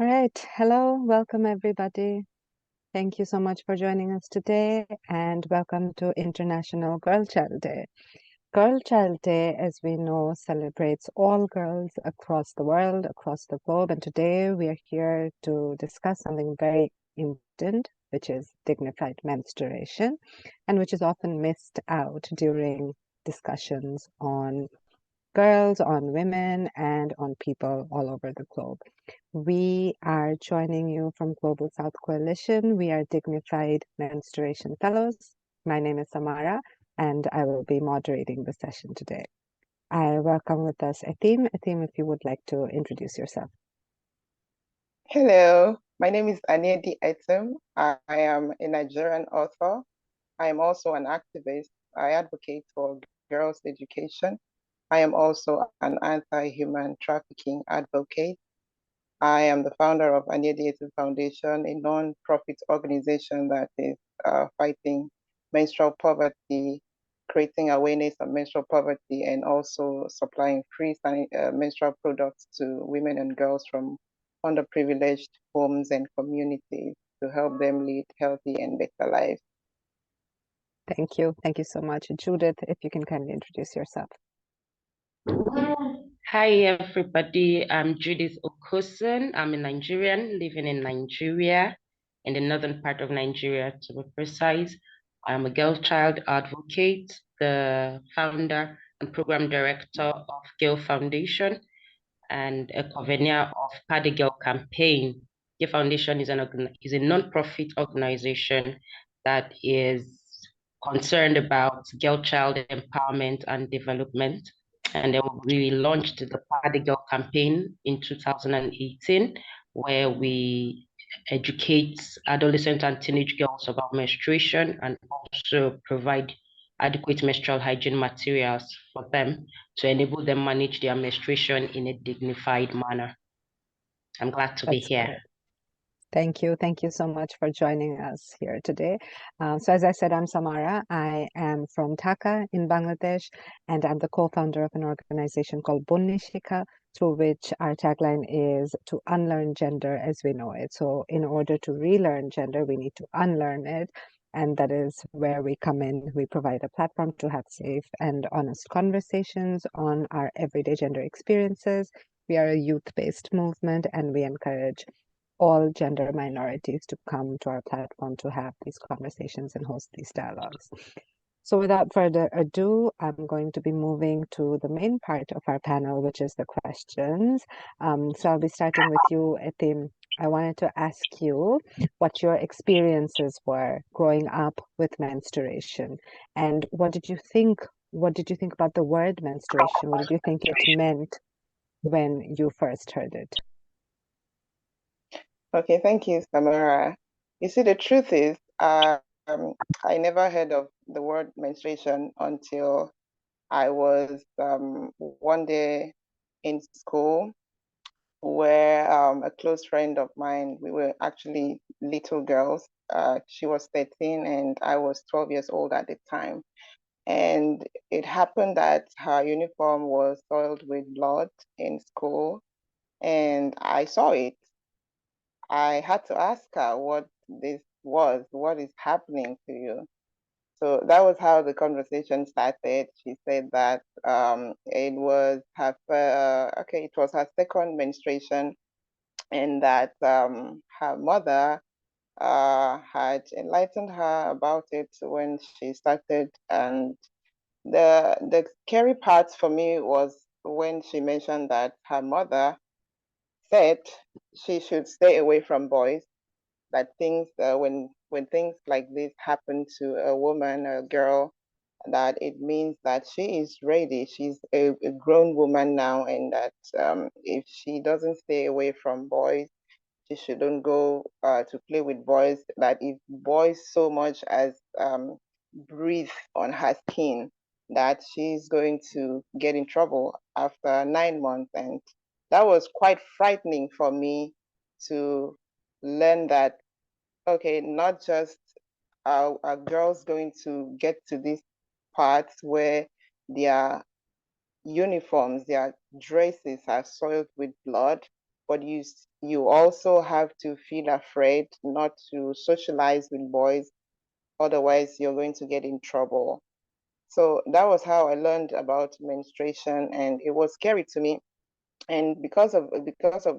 All right. Hello. Welcome, everybody. Thank you so much for joining us today, and welcome to International Girl Child Day. Girl Child Day, as we know, celebrates all girls across the world, across the globe, and today we are here to discuss something very important, which is dignified menstruation, and which is often missed out during discussions on girls, on women, and on people all over the globe. We are joining you from Global South Coalition. We are Dignified Menstruation Fellows. My name is Samara, and I will be moderating the session today. I welcome with us 𝗙ihe. 𝗙ihe, if you would like to introduce yourself. Hello, my name is ANIEDI 𝗙cie𝗹𝗹𝗀. I am a Nigerian author. I am also an activist. I advocate for girls' education. I am also an anti-human trafficking advocate. I am the founder of ANIEDI 𝗙cie𝗹𝗹 Foundation, a non-profit organization that is fighting menstrual poverty, creating awareness of menstrual poverty, and also supplying free menstrual products to women and girls from underprivileged homes and communities to help them lead healthy and better lives. Thank you. Thank you so much. Judith, if you can kindly introduce yourself. Hi, everybody. I'm Judith OKOSUN. I'm a Nigerian living in Nigeria, in the northern part of Nigeria, to be precise. I'm a girl child advocate, the founder and program director of 𝗙cie𝗹𝗹𝗀 Foundation, and a convener of Party Girl Campaign. 𝗙cie Foundation is a non-profit organization that is concerned about girl child empowerment and development. And then we launched the Party Girl Campaign in 2018, where we educate adolescent and teenage girls about menstruation and also provide adequate menstrual hygiene materials for them to enable them manage their menstruation in a dignified manner. I'm glad to be here. Great. Thank you. Thank you so much for joining us here today. So as I said, I'm Samara. I am from Dhaka in Bangladesh, and I'm the co-founder of an organization called 𝗙liche𝗹𝗹𝗀, through which our tagline is to unlearn gender as we know it. So in order to relearn gender, we need to unlearn it. And that is where we come in. We provide a platform to have safe and honest conversations on our everyday gender experiences. We are a youth-based movement, and we encourage all gender minorities to come to our platform to have these conversations and host these dialogues. So without further ado, I'm going to be moving to the main part of our panel, which is the questions. So I'll be starting with you, 𝗙ihe. I wanted to ask you what your experiences were growing up with menstruation, and what did you think about the word menstruation? What did you think it meant when you first heard it? Okay, thank you, Samara. You see, the truth is, I never heard of the word menstruation until I was one day in school where a close friend of mine, we were actually little girls. She was 13 and I was 12 years old at the time. And it happened that her uniform was soiled with blood in school, and I saw it. I had to ask her what this was, what is happening to you? So that was how the conversation started. She said that it was it was her second menstruation, and that her mother had enlightened her about it when she started. And the scary part for me was when she mentioned that her mother said she should stay away from boys, that things when things like this happen to a woman, a girl, that it means that she is ready. She's a grown woman now, and that if she doesn't stay away from boys, she shouldn't go to play with boys. That if boys so much as breathe on her skin, that she's going to get in trouble after 9 months. And that was quite frightening for me to learn that, okay, not just are girls going to get to this part where their uniforms, their dresses are soiled with blood, but you also have to feel afraid not to socialize with boys, otherwise you're going to get in trouble. So that was how I learned about menstruation, and it was scary to me. And because of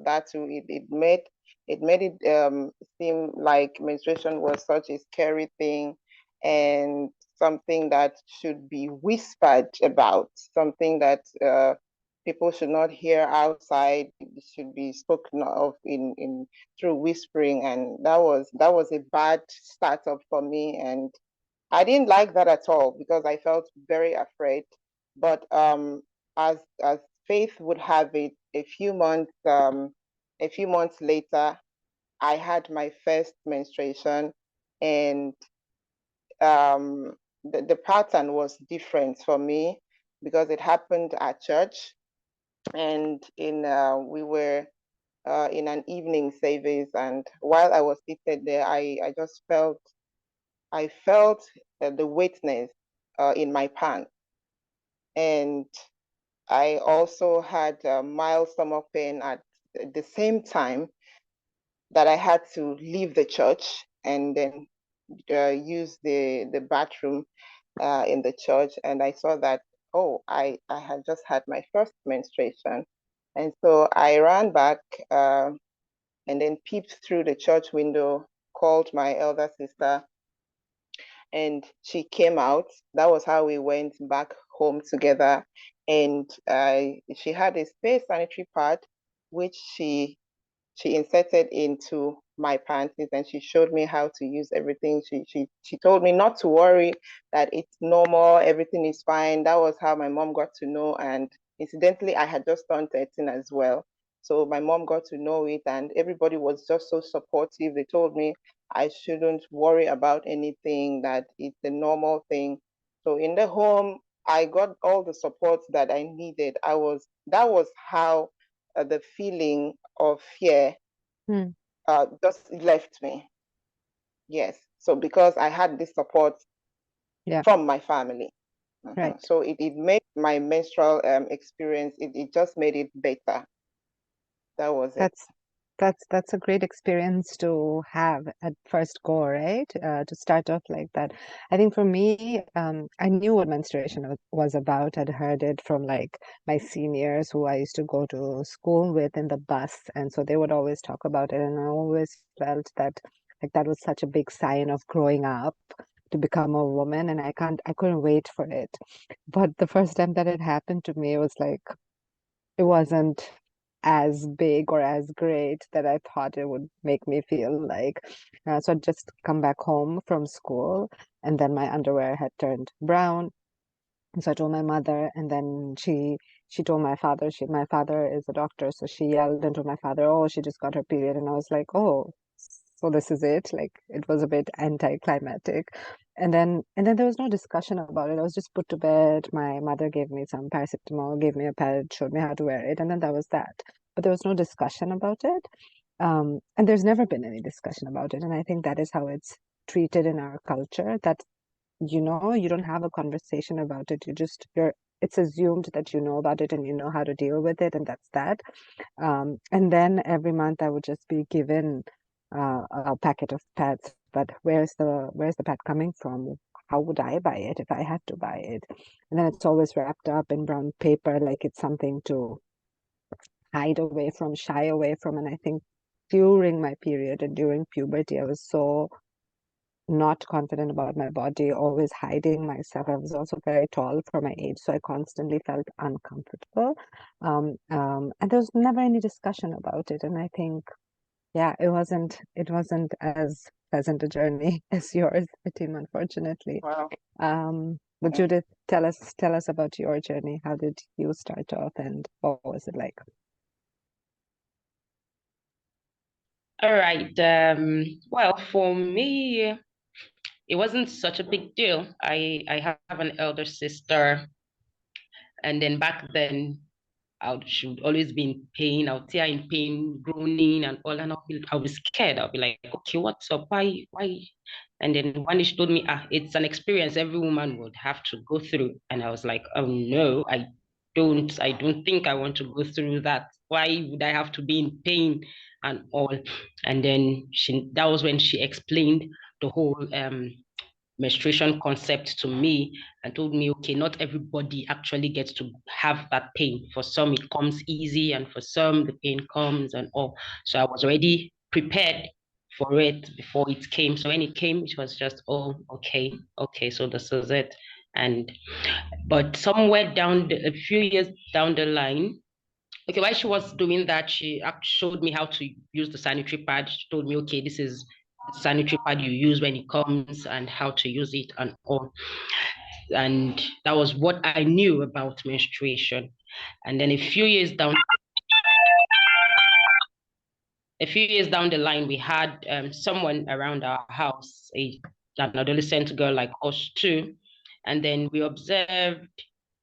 that too, it made it seem like menstruation was such a scary thing, and something that should be whispered about, something that people should not hear outside. It should be spoken of in through whispering, and that was a bad startup for me, and I didn't like that at all because I felt very afraid. But as faith would have it, a few months later, I had my first menstruation, and the pattern was different for me because it happened at church, and we were in an evening service, and while I was seated there, I just felt the wetness in my pants, and I also had mild stomach pain at the same time that I had to leave the church and then use the bathroom in the church, and I saw that, oh, I had just had my first menstruation, and so I ran back and then peeped through the church window, called my elder sister, and she came out. That was how we went back home together. And she had a space sanitary pad, which she inserted into my panties, and she showed me how to use everything. She told me not to worry, that it's normal, everything is fine. That was how my mom got to know. And incidentally, I had just turned 13 as well. So my mom got to know it, and everybody was just so supportive. They told me I shouldn't worry about anything, that it's a normal thing. So in the home, I got all the support that I needed. That was how the feeling of fear just left me. Yes. So because I had this support from my family. Right. So it made my menstrual experience, it just made it better. That was it. That's a great experience to have at first go, right? To start off like that. I think for me, I knew what menstruation was about. I'd heard it from like my seniors who I used to go to school with in the bus, and so they would always talk about it, and I always felt that like that was such a big sign of growing up to become a woman, and I couldn't wait for it. But the first time that it happened to me, it was like it wasn't as big or as great that I thought it would make me feel like. So I'd just come back home from school, and then my underwear had turned brown. And so I told my mother, and then she told my father. My father is a doctor, so she yelled and told my father, "Oh, she just got her period." And I was like, "Oh, so this is it?" Like it was a bit anticlimactic. And then there was no discussion about it. I was just put to bed. My mother gave me some paracetamol, gave me a pad, showed me how to wear it, and then that was that. But there was no discussion about it. And there's never been any discussion about it. And I think that is how it's treated in our culture, that you don't have a conversation about it. It's assumed that you know about it and you know how to deal with it, and that's that. And then every month I would just be given a packet of pads. But where's the pad coming from? How would I buy it if I had to buy it? And then it's always wrapped up in brown paper, like it's something to hide away from, shy away from. And I think during my period and during puberty, I was so not confident about my body, always hiding myself. I was also very tall for my age, so I constantly felt uncomfortable. And there was never any discussion about it. And I think, yeah, it wasn't as pleasant a journey as yours, ETIM, unfortunately. Wow. But Judith, tell us about your journey. How did you start off, and what was it like? All right. Well, for me, it wasn't such a big deal. I have an elder sister, and then back then she would always be in pain. I would see her in pain, groaning and all, and I'll be scared. I'll be like, okay, what's up? Why? And then one day she told me, it's an experience every woman would have to go through. And I was like, oh no, I don't think I want to go through that. Why would I have to be in pain and all? And then that was when she explained the whole menstruation concept to me and told me, okay, not everybody actually gets to have that pain. For some, it comes easy, and for some, the pain comes and all. So I was already prepared for it before it came. So when it came, it was just, oh, okay, so this is it. But somewhere a few years down the line, okay, while she was doing that, she showed me how to use the sanitary pad. She told me, okay, this is the sanitary pad you use when it comes and how to use it and all. And that was what I knew about menstruation. And then a few years down the line, we had someone around our house, an adolescent girl like us too. And then we observed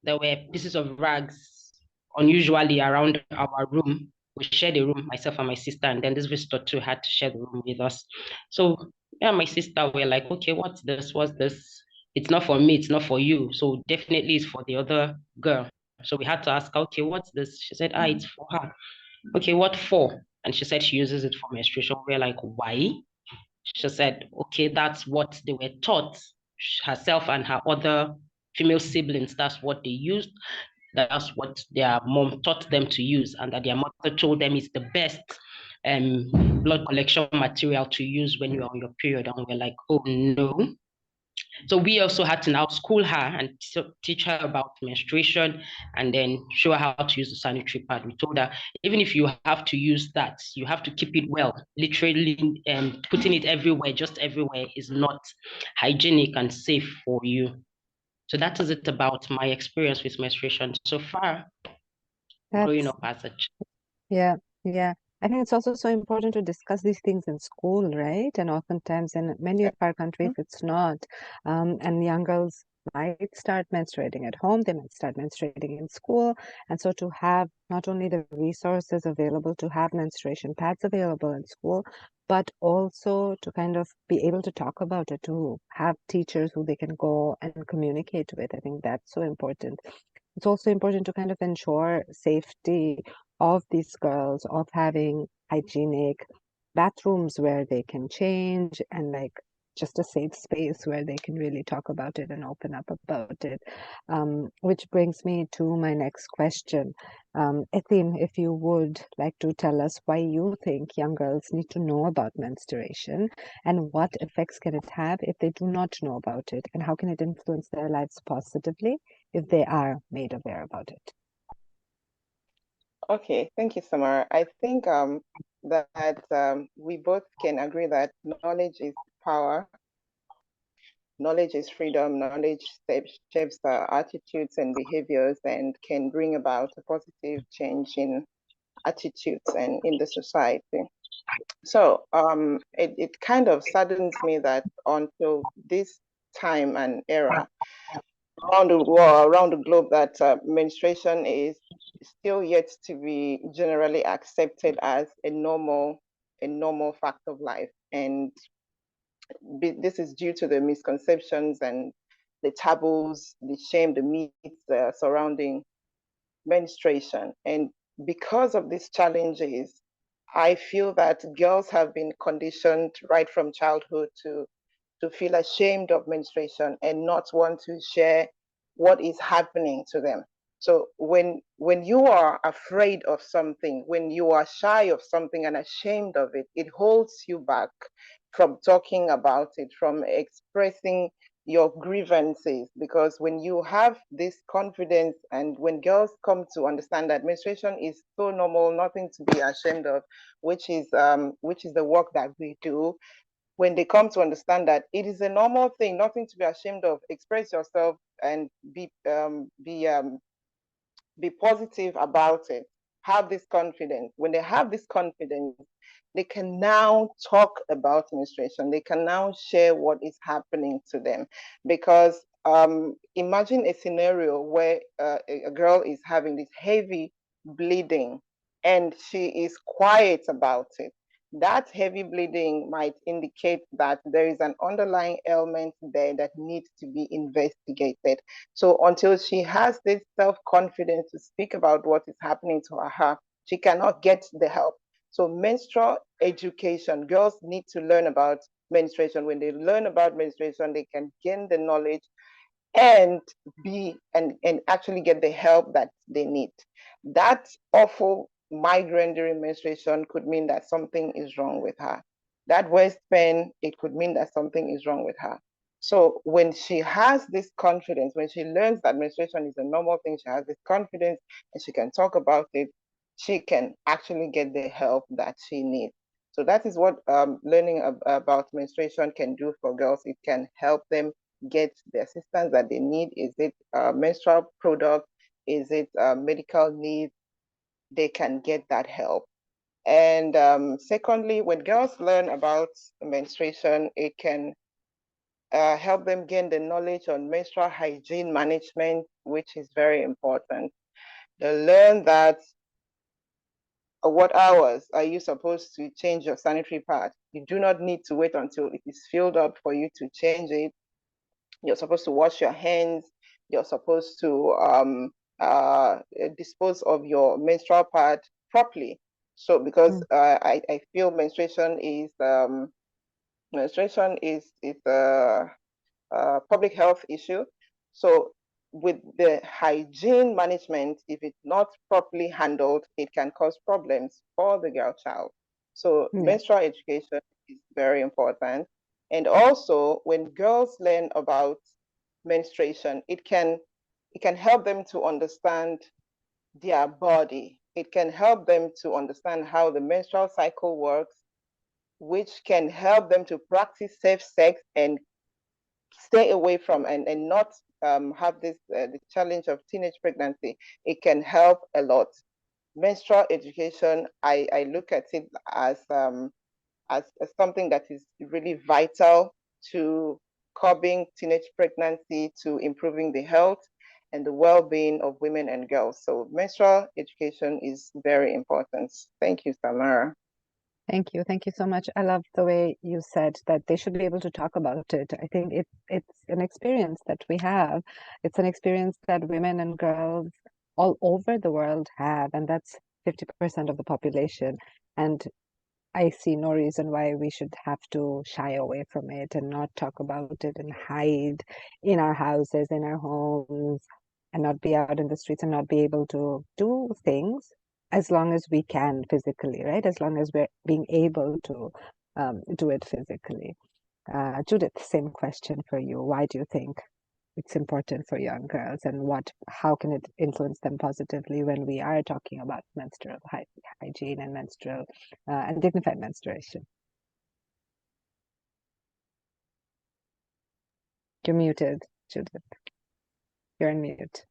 there were pieces of rags unusually around our room. We shared a room, myself and my sister, and then this visitor too had to share the room with us. So yeah, my sister were like, okay, what's this? What's this? It's not for me, it's not for you. So definitely it's for the other girl. So we had to ask her, okay, what's this? She said, it's for her. Okay, what for? And she said she uses it for menstruation. We're like, why? She said, okay, that's what they were taught. Herself and her other female siblings, that's what they used. That's what their mom taught them to use, and that their mother told them is the best blood collection material to use when you're on your period. And we're like, oh no. So we also had to now school her and teach her about menstruation, and then show her how to use the sanitary pad. We told her, even if you have to use that, you have to keep it well. Literally putting it everywhere, just everywhere, is not hygienic and safe for you. So that is it about my experience with menstruation so far, growing up as a child. Yeah, yeah. I think it's also so important to discuss these things in school, right? And oftentimes in many of our countries, it's not. And young girls might start menstruating at home, they might start menstruating in school. And so to have not only the resources available to have menstruation pads available in school, but also to kind of be able to talk about it, to have teachers who they can go and communicate with. I think that's so important. It's also important to kind of ensure safety of these girls, of having hygienic bathrooms where they can change, and like just a safe space where they can really talk about it and open up about it. Which brings me to my next question. 𝗙ihe, if you would like to tell us why you think young girls need to know about menstruation, and what effects can it have if they do not know about it, and how can it influence their lives positively if they are made aware about it? Okay, thank you, Samara. I think that we both can agree that knowledge is power, knowledge is freedom, knowledge shapes attitudes and behaviors and can bring about a positive change in attitudes and in the society. So it kind of saddens me that until this time and era, around the world, around the globe, that menstruation is still yet to be generally accepted as a normal fact of life. And this is due to the misconceptions and the taboos, the shame, the myths surrounding menstruation. And because of these challenges, I feel that girls have been conditioned right from childhood to feel ashamed of menstruation and not want to share what is happening to them. So when you are afraid of something, when you are shy of something and ashamed of it, it holds you back from talking about it, from expressing your grievances. Because when you have this confidence, and when girls come to understand that menstruation is so normal, nothing to be ashamed of, which is the work that we do, when they come to understand that it is a normal thing, nothing to be ashamed of, express yourself and be positive about it, have this confidence. When they have this confidence, they can now talk about menstruation. They can now share what is happening to them. Because imagine a scenario where a girl is having this heavy bleeding and she is quiet about it. That heavy bleeding might indicate that there is an underlying ailment there that needs to be investigated. So until she has this self-confidence to speak about what is happening to her, she cannot get the help. So menstrual education, girls need to learn about menstruation. When they learn about menstruation, they can gain the knowledge and actually get the help that they need. That awful migraine during menstruation could mean that something is wrong with her. That waist pain, it could mean that something is wrong with her. So when she has this confidence, when she learns that menstruation is a normal thing, she has this confidence and she can talk about it, she can actually get the help that she needs. So that is what learning about menstruation can do for girls. It can help them get the assistance that they need. Is it menstrual product? Is it medical needs? They can get that help. And secondly, when girls learn about menstruation, it can help them gain the knowledge on menstrual hygiene management, which is very important. They learn that what hours are you supposed to change your sanitary pad? You do not need to wait until it is filled up for you to change it. You're supposed to wash your hands. You're supposed to dispose of your menstrual pad properly. So because I feel menstruation is a public health issue. So with the hygiene management, if it's not properly handled, it can cause problems for the girl child. So menstrual education is very important. And also when girls learn about menstruation, it can help them to understand their body. It can help them to understand how the menstrual cycle works, which can help them to practice safe sex and stay away from and not have this the challenge of teenage pregnancy. It can help a lot. Menstrual education, I look at it as something that is really vital to curbing teenage pregnancy, to improving the health and the well-being of women and girls. So menstrual education is very important. Thank you, Samara. Thank you. Thank you so much. I love the way you said that they should be able to talk about it. I think it's an experience that we have. It's an experience that women and girls all over the world have, and that's 50% of the population. And I see no reason why we should have to shy away from it and not talk about it and hide in our houses, in our homes, and not be out in the streets and not be able to do things as long as we can physically, right? As long as we're being able to do it physically. Judith, same question for you. Why do you think it's important for young girls, and how can it influence them positively when we are talking about menstrual hygiene and menstrual and dignified menstruation? You're muted, Judith. You're on mute.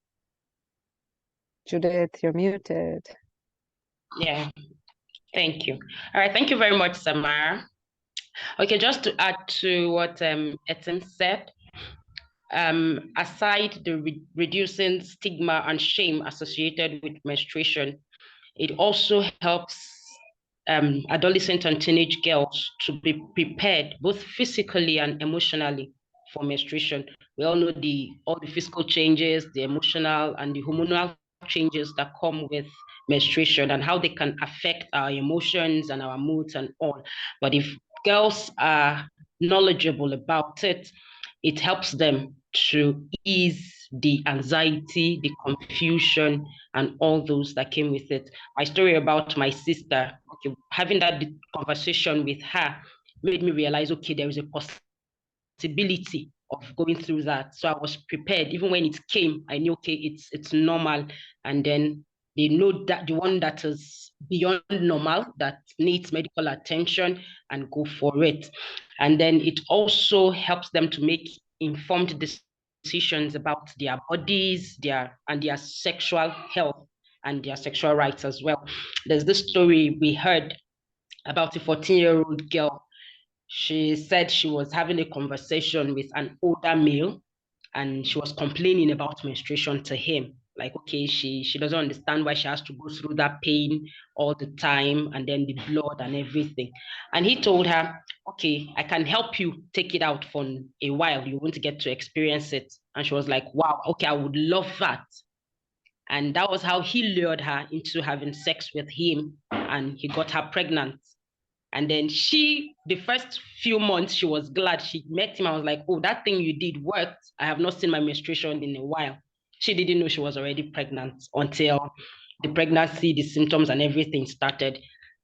Judith, you're muted. Yeah, thank you. All right, thank you very much, Samara. Okay, just to add to what ETIM said, aside the reducing stigma and shame associated with menstruation, it also helps adolescent and teenage girls to be prepared both physically and emotionally for menstruation. We all know all the physical changes, the emotional and the hormonal changes that come with menstruation and how they can affect our emotions and our moods and all. But if girls are knowledgeable about it, it helps them to ease the anxiety, the confusion, and all those that came with it. My story about my sister, okay, having that conversation with her made me realize, okay, there is a possibility of going through that. So I was prepared. Even when it came, I knew, okay, it's normal. And then they know that the one that is beyond normal, that needs medical attention, and go for it. And then it also helps them to make informed decisions about their bodies, their sexual health and their sexual rights as well. There's this story we heard about a 14-year-old girl. She said she was having a conversation with an older male and she was complaining about menstruation to him. Like, okay, she doesn't understand why she has to go through that pain all the time and then the blood and everything. And he told her, okay, I can help you take it out for a while. You won't get to experience it. And she was like, wow, okay, I would love that. And that was how he lured her into having sex with him, and he got her pregnant. And then the first few months, she was glad. She met him. I was like, oh, that thing you did worked. I have not seen my menstruation in a while. She didn't know she was already pregnant until the pregnancy, the symptoms and everything started.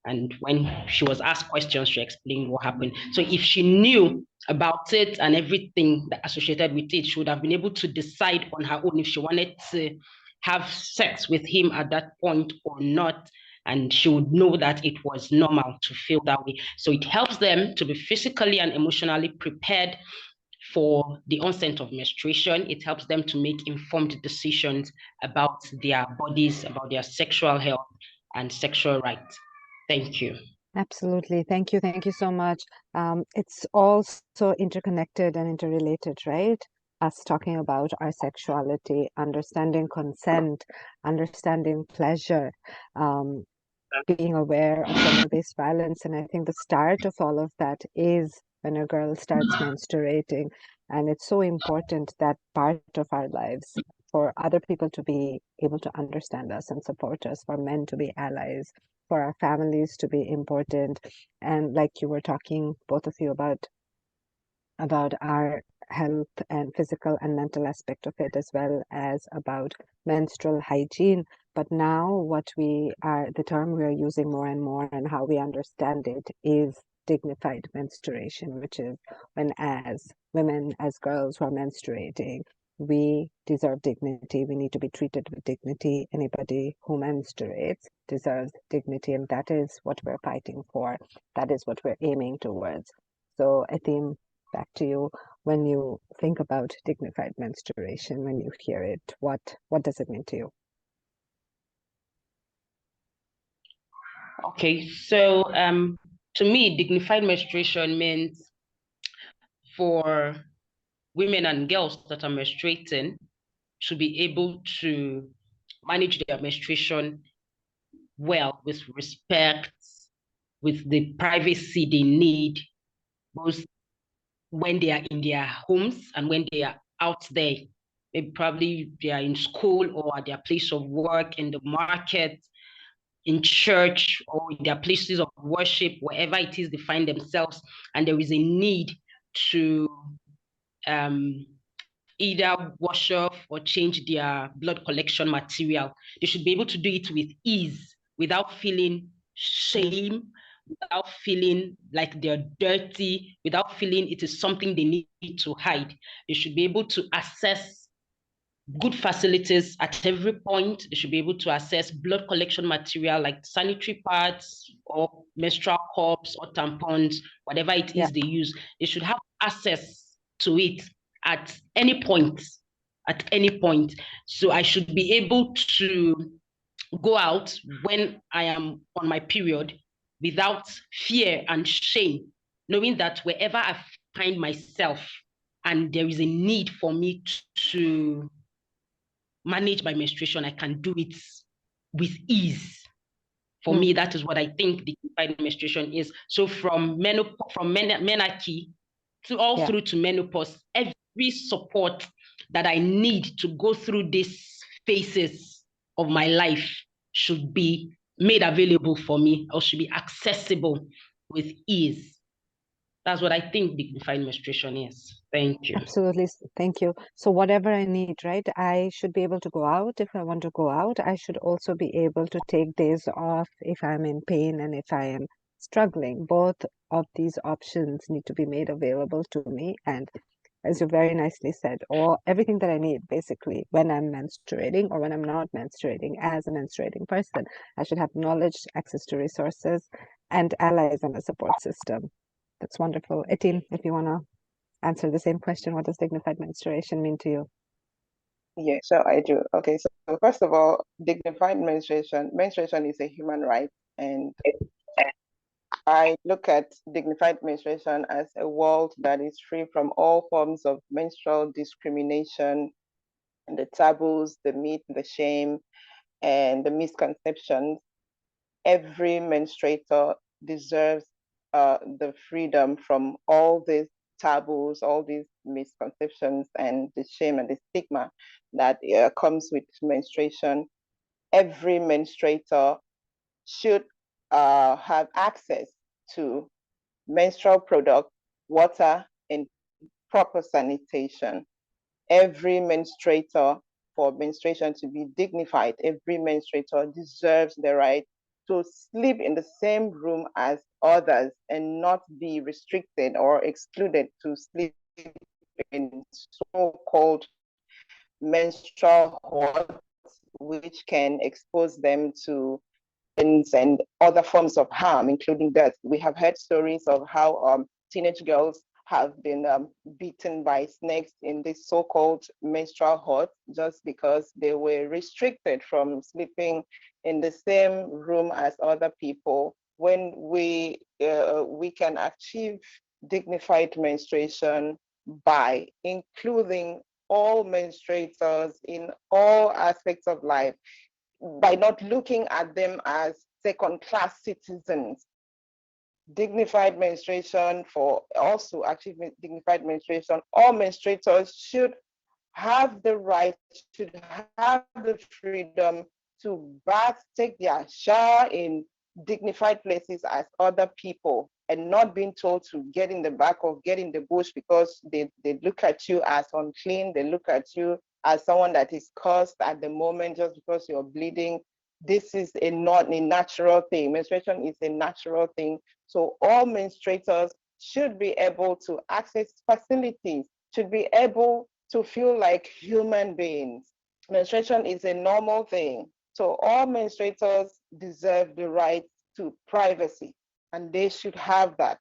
And when she was asked questions, she explained what happened. So if she knew about it and everything that associated with it, she would have been able to decide on her own if she wanted to have sex with him at that point or not. And she would know that it was normal to feel that way. So it helps them to be physically and emotionally prepared for the onset of menstruation. It helps them to make informed decisions about their bodies, about their sexual health and sexual rights. Thank you. Absolutely. Thank you. Thank you so much. It's all so interconnected and interrelated, right? Us talking about our sexuality, understanding consent, understanding pleasure, being aware of gender-based violence. And I think the start of all of that is when a girl starts menstruating. And it's so important, that part of our lives, for other people to be able to understand us and support us, for men to be allies, for our families to be important. And like you were talking, both of you, about our health and physical and mental aspect of it, as well as about menstrual hygiene. But now the term we are using more and more, and how we understand it, is dignified menstruation, which is when, as women, as girls who are menstruating, we deserve dignity. We need to be treated with dignity. Anybody who menstruates deserves dignity, and that is what we're fighting for. That is what we're aiming towards. So ETIM, back to you. When you think about dignified menstruation, when you hear it, what does it mean to you? Okay, so to me, dignified menstruation means for women and girls that are menstruating to be able to manage their menstruation well, with respect, with the privacy they need, both when they are in their homes and when they are out there. Maybe probably they are in school or at their place of work, in the market, in church, or in their places of worship, wherever it is they find themselves, and there is a need to either wash off or change their blood collection material. They should be able to do it with ease, without feeling shame, without feeling like they're dirty, without feeling it is something they need to hide. They should be able to access good facilities at every point. They should be able to access blood collection material like sanitary pads or menstrual cups or tampons, whatever it is they use. They should have access to it at any point, So I should be able to go out when I am on my period without fear and shame, knowing that wherever I find myself and there is a need for me to manage my menstruation, I can do it with ease. For me, that is what I think dignified menstruation is. So from menarche to all through to menopause, every support that I need to go through these phases of my life should be made available for me, or should be accessible with ease. That's what I think dignified menstruation is. Thank you. Absolutely. Thank you. So whatever I need, right? I should be able to go out if I want to go out. I should also be able to take days off if I'm in pain and if I am struggling. Both of these options need to be made available to me. And as you very nicely said, or everything that I need basically when I'm menstruating or when I'm not menstruating, as a menstruating person, I should have knowledge, access to resources, and allies and a support system. That's wonderful. ETIM, if you want to answer the same question, what does dignified menstruation mean to you? Yeah, sure, I do. Okay, so first of all, dignified menstruation is a human right, and I look at dignified menstruation as a world that is free from all forms of menstrual discrimination and the taboos, the myth, the shame, and the misconceptions. Every menstruator deserves the freedom from all these taboos, all these misconceptions, and the shame and the stigma that comes with menstruation. every menstruator should have access to menstrual product, water, and proper sanitation. Every menstruator, for menstruation to be dignified, every menstruator deserves the right to sleep in the same room as others and not be restricted or excluded to sleep in so-called menstrual wards, which can expose them to and other forms of harm, including death. We have heard stories of how teenage girls have been beaten by snakes in this so-called menstrual hut just because they were restricted from sleeping in the same room as other people. When we can achieve dignified menstruation by including all menstruators in all aspects of life, by not looking at them as second-class citizens. Dignified menstruation, for also achieving dignified menstruation, all menstruators should have the right, should have the freedom to bath, take their shower in dignified places as other people, and not being told to get in the back or get in the bush because they look at you as unclean, they look at you as someone that is cursed at the moment just because you're bleeding. This is not a natural thing. Menstruation is a natural thing. So all menstruators should be able to access facilities, should be able to feel like human beings. Menstruation is a normal thing. So all menstruators deserve the right to privacy, and they should have that.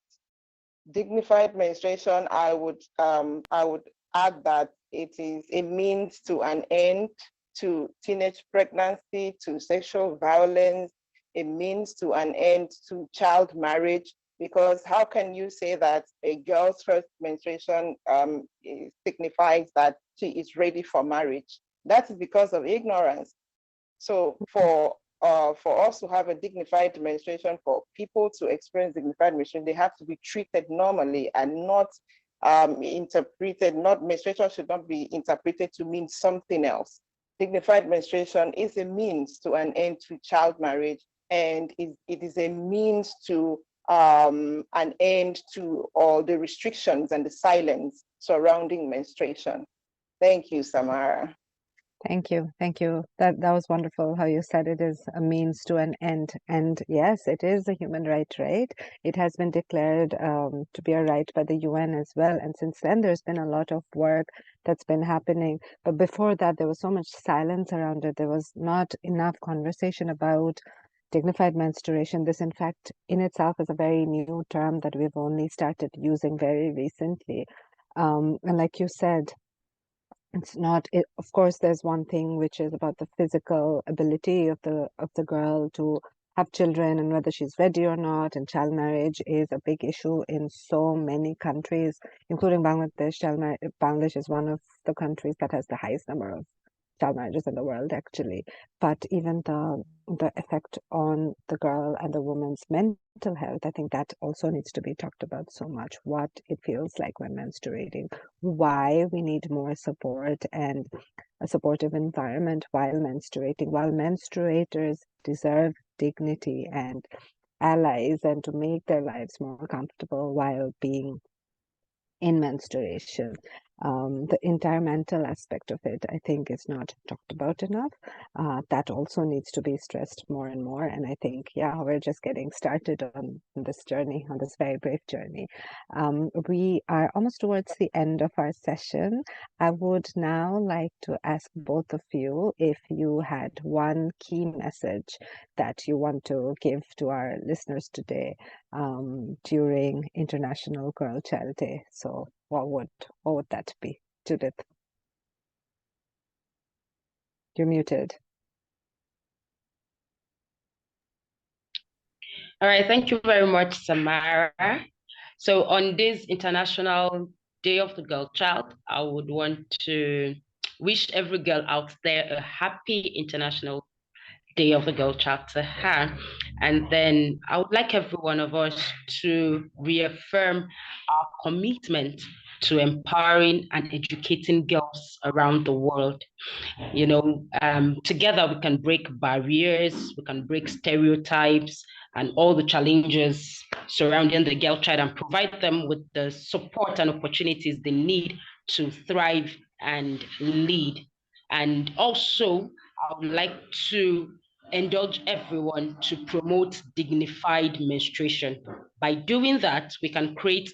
Dignified menstruation, I would add that it is a means to an end to teenage pregnancy, to sexual violence, a means to an end to child marriage, because how can you say that a girl's first menstruation signifies that she is ready for marriage? That is because of ignorance. So for us to have a dignified menstruation, for people to experience dignified menstruation, they have to be treated normally and not interpreted. Not menstruation should not be interpreted to mean something else. Dignified menstruation is a means to an end to child marriage, and it is a means to an end to all the restrictions and the silence surrounding menstruation. Thank you, Samara. Thank you. Thank you. That was wonderful how you said it is a means to an end. And yes, it is a human right, right? It has been declared to be a right by the UN as well. And since then, there's been a lot of work that's been happening. But before that, there was so much silence around it. There was not enough conversation about dignified menstruation. This, in fact, in itself is a very new term that we've only started using very recently. And like you said, it's not it, of course there's one thing which is about the physical ability of the girl to have children and whether she's ready or not, and child marriage is a big issue in so many countries, including Bangladesh. Bangladesh is one of the countries that has the highest number of child marriages in the world, actually. But even the effect on the girl and the woman's mental health, I think that also needs to be talked about so much. What it feels like when menstruating, why we need more support and a supportive environment while menstruating, while menstruators deserve dignity and allies and to make their lives more comfortable while being in menstruation. The entire mental aspect of it, I think, is not talked about enough. That also needs to be stressed more and more. And I think, yeah, we're just getting started on this journey, on this very brave journey. We are almost towards the end of our session. I would now like to ask both of you if you had one key message that you want to give to our listeners today during International Girl Child Day. So what would that be? Judith, you're muted. All right, thank you very much, Samara. So on this International Day of the Girl Child, I would want to wish every girl out there a happy International Day of the Girl Child to her. And then I would like every one of us to reaffirm our commitment to empowering and educating girls around the world. Together we can break barriers, we can break stereotypes and all the challenges surrounding the girl child and provide them with the support and opportunities they need to thrive and lead. And also, I would like to indulge everyone to promote dignified menstruation. By doing that, we can create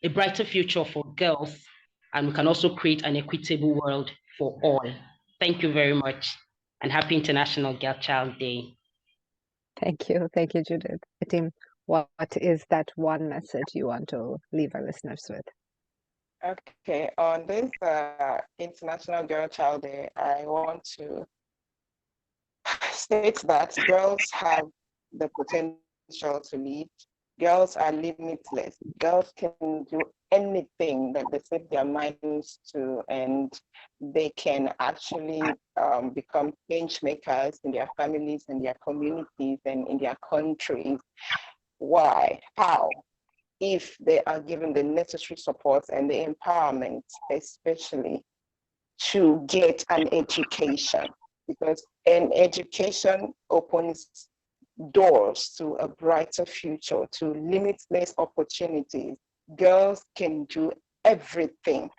a brighter future for girls, and we can also create an equitable world for all. Thank you very much, and happy International Girl Child Day. Thank you, Judith. ETIM, what is that one message you want to leave our listeners with? Okay, on this International Girl Child Day, I want to state that girls have the potential to lead. Girls are limitless. Girls can do anything that they set their minds to, and they can actually become change makers in their families, in their communities, and in their countries. Why? How? If they are given the necessary support and the empowerment, especially to get an education, because an education opens doors to a brighter future, to limitless opportunities. Girls can do everything.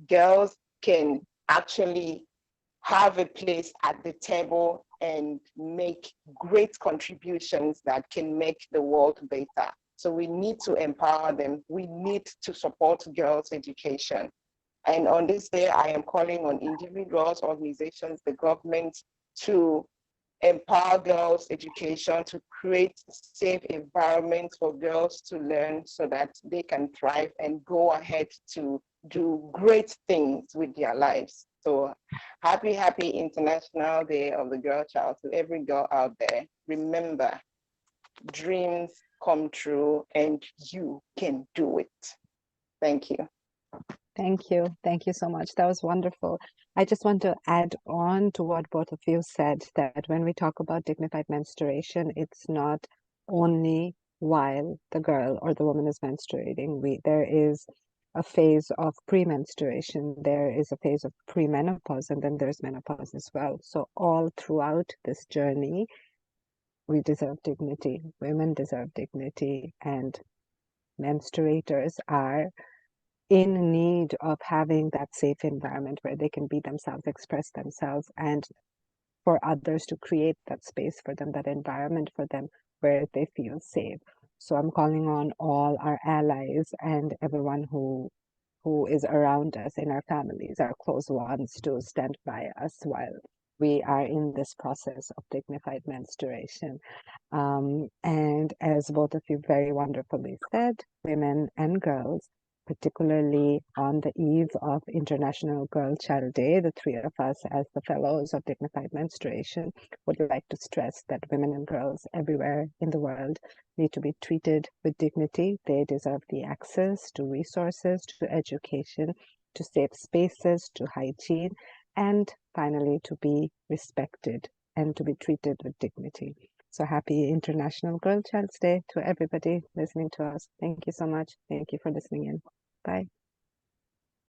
Girls can actually have a place at the table and make great contributions that can make the world better. So we need to empower them. We need to support girls' education. And on this day, I am calling on individuals, organizations, the government to empower girls' education, to create a safe environment for girls to learn so that they can thrive and go ahead to do great things with their lives. So happy International Day of the Girl Child to every girl out there. Remember, dreams come true and you can do it. Thank you. Thank you so much. That was wonderful. I just want to add on to what both of you said, that when we talk about dignified menstruation, it's not only while the girl or the woman is menstruating. There is a phase of pre-menstruation, there is a phase of premenopause, and then there's menopause as well. So all throughout this journey, we deserve dignity. Women deserve dignity, and menstruators are in need of having that safe environment where they can be themselves, express themselves, and for others to create that space for them, that environment for them where they feel safe. So I'm calling on all our allies and everyone who is around us in our families, our close ones, to stand by us while we are in this process of dignified menstruation. And as both of you very wonderfully said, women and girls, particularly on the eve of International Girl Child Day, the three of us as the Fellows of Dignified Menstruation would like to stress that women and girls everywhere in the world need to be treated with dignity. They deserve the access to resources, to education, to safe spaces, to hygiene, and finally to be respected and to be treated with dignity. So happy International Girl Child's Day to everybody listening to us. Thank you so much. Thank you for listening in. Bye.